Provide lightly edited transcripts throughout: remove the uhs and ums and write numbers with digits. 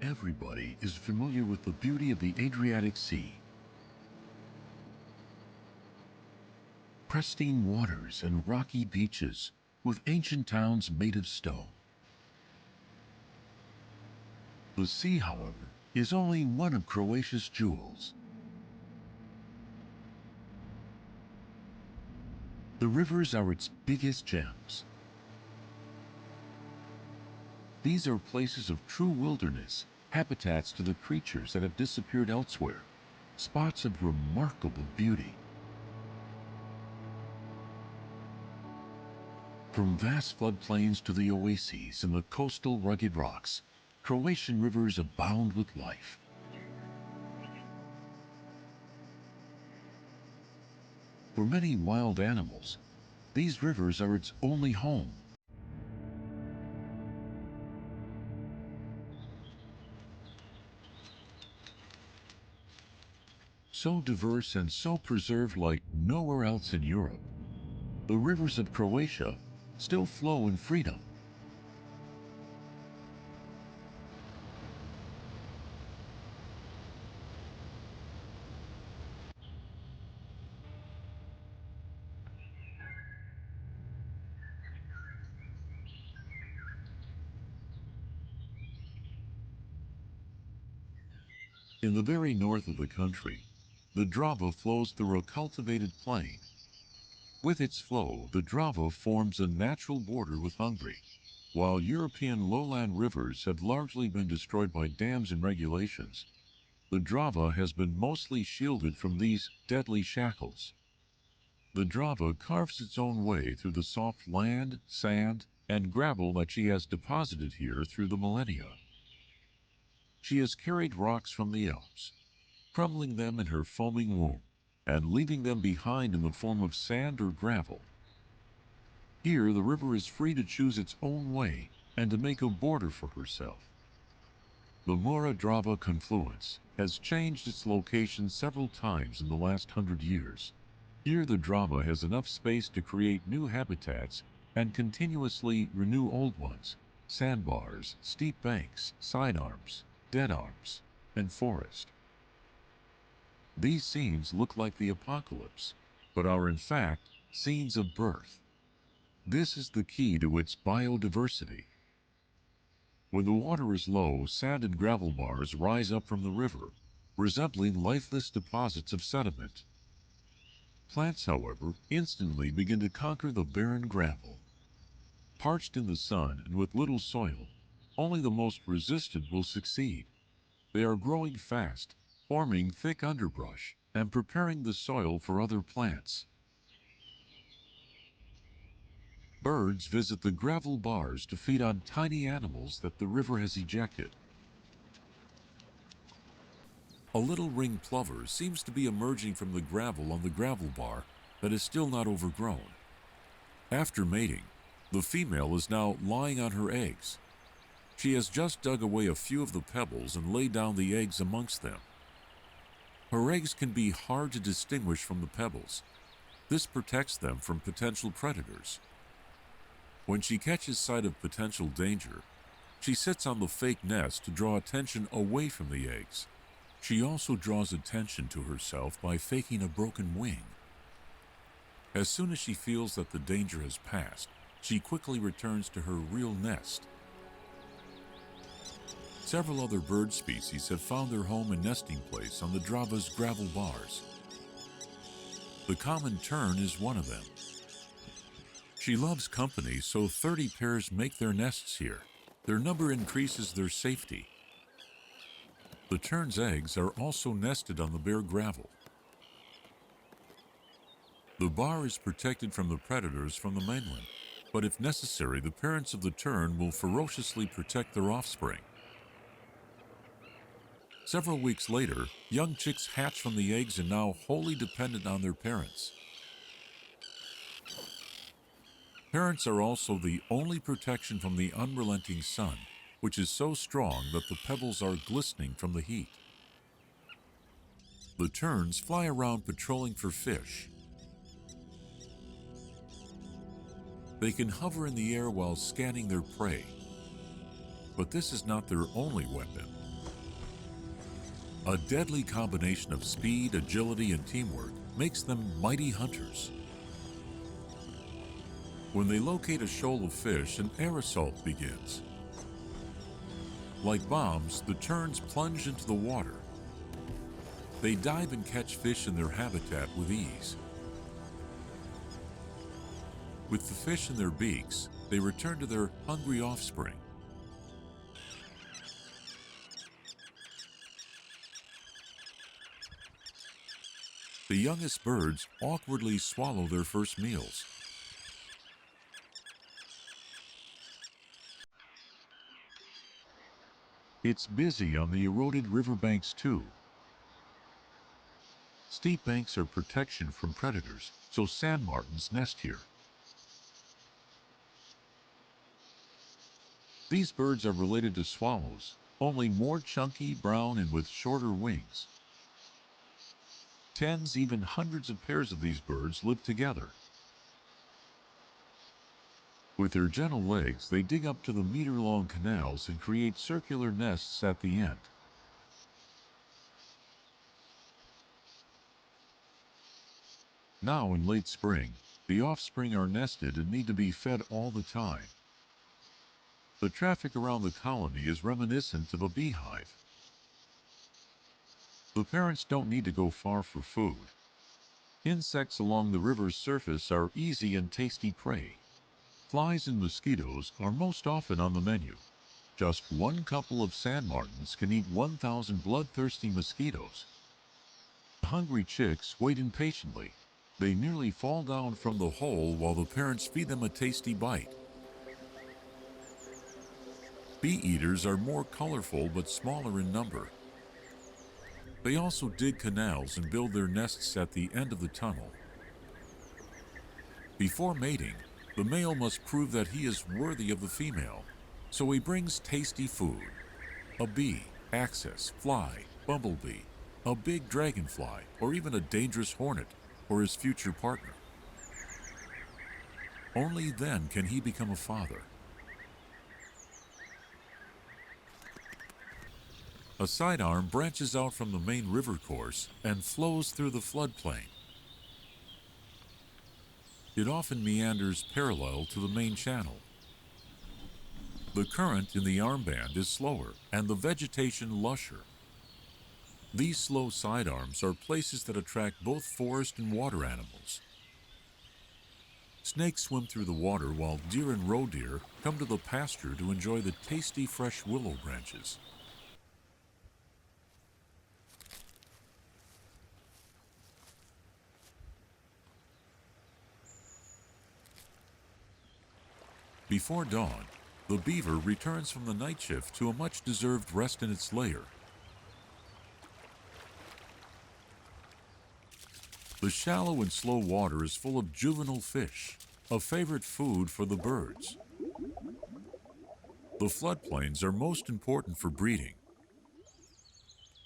Everybody is familiar with the beauty of the Adriatic Sea. Pristine waters and rocky beaches with ancient towns made of stone. The sea, however, is only one of Croatia's jewels. The rivers are its biggest gems. These are places of true wilderness, habitats to the creatures that have disappeared elsewhere, spots of remarkable beauty. From vast floodplains to the oases and the coastal rugged rocks, Croatian rivers abound with life. For many wild animals, these rivers are its only home. So diverse and so preserved like nowhere else in Europe, the rivers of Croatia still flow in freedom. In the very north of the country, the Drava flows through a cultivated plain. With its flow, the Drava forms a natural border with Hungary. While European lowland rivers have largely been destroyed by dams and regulations, the Drava has been mostly shielded from these deadly shackles. The Drava carves its own way through the soft land, sand, and gravel that she has deposited here through the millennia. She has carried rocks from the Alps, crumbling them in her foaming womb, and leaving them behind in the form of sand or gravel. Here, the river is free to choose its own way and to make a border for herself. The Mura-Drava confluence has changed its location several times in the last 100 years. Here, the Drava has enough space to create new habitats and continuously renew old ones: sandbars, steep banks, side arms, dead arms, and forest. These scenes look like the apocalypse, but are in fact scenes of birth. This is the key to its biodiversity. When the water is low, sand and gravel bars rise up from the river, resembling lifeless deposits of sediment. Plants, however, instantly begin to conquer the barren gravel. Parched in the sun and with little soil, only the most resistant will succeed. They are growing fast, forming thick underbrush and preparing the soil for other plants. Birds visit the gravel bars to feed on tiny animals that the river has ejected. A little ringed plover seems to be emerging from the gravel on the gravel bar that is still not overgrown. After mating, the female is now lying on her eggs. She has just dug away a few of the pebbles and laid down the eggs amongst them. Her eggs can be hard to distinguish from the pebbles. This protects them from potential predators. When she catches sight of potential danger, she sits on the fake nest to draw attention away from the eggs. She also draws attention to herself by faking a broken wing. As soon as she feels that the danger has passed, she quickly returns to her real nest. Several other bird species have found their home and nesting place on the Drava's gravel bars. The common tern is one of them. She loves company, so 30 pairs make their nests here. Their number increases their safety. The tern's eggs are also nested on the bare gravel. The bar is protected from the predators from the mainland, but if necessary, the parents of the tern will ferociously protect their offspring. Several weeks later, young chicks hatch from the eggs and now wholly dependent on their parents. Parents are also the only protection from the unrelenting sun, which is so strong that the pebbles are glistening from the heat. The terns fly around patrolling for fish. They can hover in the air while scanning their prey. But this is not their only weapon. A deadly combination of speed, agility, and teamwork makes them mighty hunters. When they locate a shoal of fish, an air assault begins. Like bombs, the terns plunge into the water. They dive and catch fish in their habitat with ease. With the fish in their beaks, they return to their hungry offspring. The youngest birds awkwardly swallow their first meals. It's busy on the eroded riverbanks too. Steep banks are protection from predators, so sand martins nest here. These birds are related to swallows, only more chunky, brown, and with shorter wings. Tens, even hundreds of pairs of these birds live together. With their gentle legs, they dig up to the meter-long canals and create circular nests at the end. Now in late spring, the offspring are nested and need to be fed all the time. The traffic around the colony is reminiscent of a beehive. The parents don't need to go far for food. Insects along the river's surface are easy and tasty prey. Flies and mosquitoes are most often on the menu. Just one couple of sand martins can eat 1,000 bloodthirsty mosquitoes. The hungry chicks wait impatiently. They nearly fall down from the hole while the parents feed them a tasty bite. Bee eaters are more colorful but smaller in number. They also dig canals and build their nests at the end of the tunnel. Before mating, the male must prove that he is worthy of the female, so he brings tasty food. A bee, axis, fly, bumblebee, a big dragonfly, or even a dangerous hornet for his future partner. Only then can he become a father. A sidearm branches out from the main river course and flows through the floodplain. It often meanders parallel to the main channel. The current in the armband is slower and the vegetation lusher. These slow sidearms are places that attract both forest and water animals. Snakes swim through the water while deer and roe deer come to the pasture to enjoy the tasty fresh willow branches. Before dawn, the beaver returns from the night shift to a much-deserved rest in its lair. The shallow and slow water is full of juvenile fish, a favorite food for the birds. The floodplains are most important for breeding.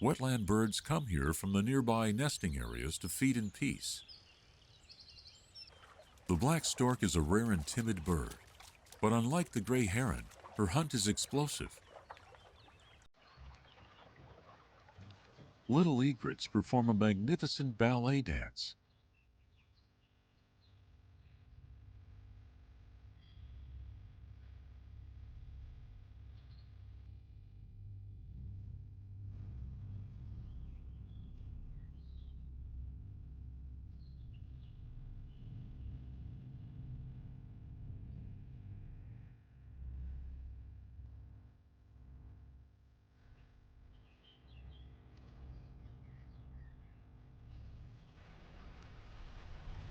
Wetland birds come here from the nearby nesting areas to feed in peace. The black stork is a rare and timid bird, but unlike the gray heron, her hunt is explosive. Little egrets perform a magnificent ballet dance.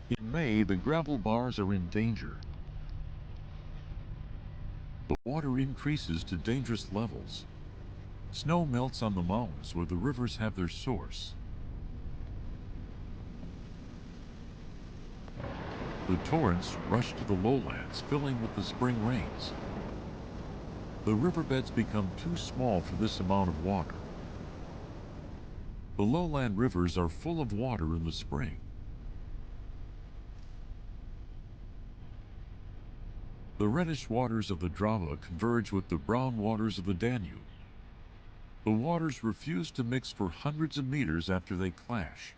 In May, the gravel bars are in danger. The water increases to dangerous levels. Snow melts on the mountains where the rivers have their source. The torrents rush to the lowlands, filling with the spring rains. The riverbeds become too small for this amount of water. The lowland rivers are full of water in the spring. The reddish waters of the Drava converge with the brown waters of the Danube. The waters refuse to mix for hundreds of meters after they clash.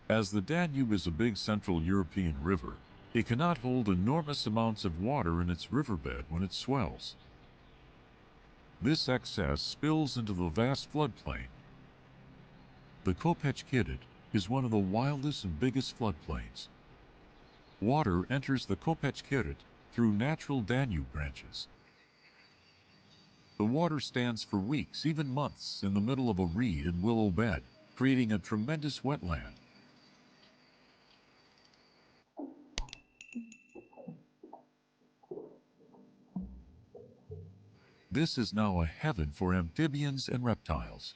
As the Danube is a big Central European river, it cannot hold enormous amounts of water in its riverbed when it swells. This excess spills into the vast floodplain. The Kopečkidet is one of the wildest and biggest floodplains. Water enters the Kopečkidet through natural Danube branches. The water stands for weeks, even months, in the middle of a reed and willow bed, creating a tremendous wetland. This is now a heaven for amphibians and reptiles.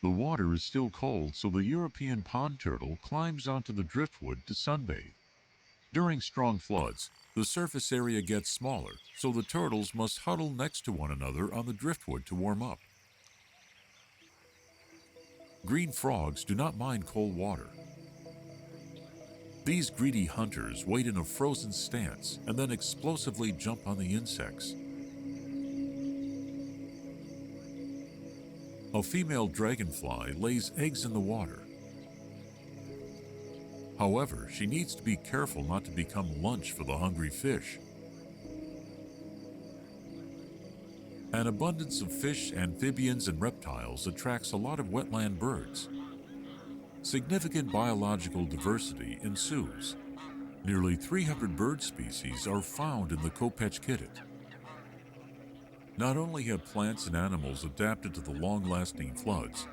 The water is still cold, so the European pond turtle climbs onto the driftwood to sunbathe. During strong floods, the surface area gets smaller, so the turtles must huddle next to one another on the driftwood to warm up. Green frogs do not mind cold water. These greedy hunters wait in a frozen stance and then explosively jump on the insects. A female dragonfly lays eggs in the water. However, she needs to be careful not to become lunch for the hungry fish. An abundance of fish, amphibians, and reptiles attracts a lot of wetland birds. Significant biological diversity ensues. Nearly 300 bird species are found in the Kopečkidet. Not only have plants and animals adapted to the long-lasting floods,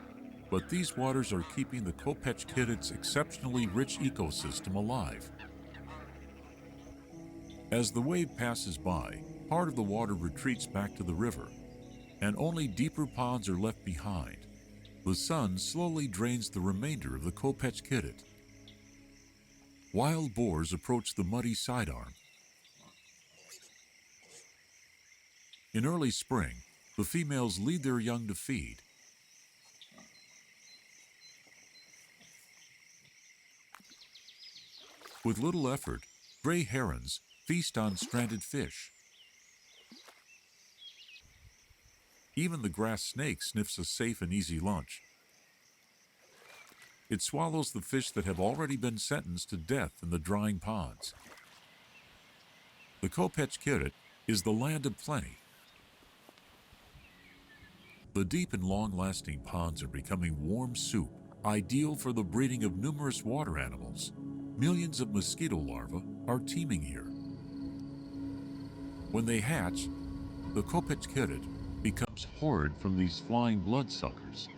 but these waters are keeping the Kopečkidet's exceptionally rich ecosystem alive. As the wave passes by, part of the water retreats back to the river, and only deeper ponds are left behind. The sun slowly drains the remainder of the Kopečkidet. Wild boars approach the muddy sidearm. In early spring, the females lead their young to feed. With little effort, gray herons feast on stranded fish. Even the grass snake sniffs a safe and easy lunch. It swallows the fish that have already been sentenced to death in the drying ponds. The Kopečkidet is the land of plenty. The deep and long-lasting ponds are becoming warm soup, ideal for the breeding of numerous water animals. Millions of mosquito larvae are teeming here. When they hatch, the Kopečkidet becomes horrid from these flying bloodsuckers.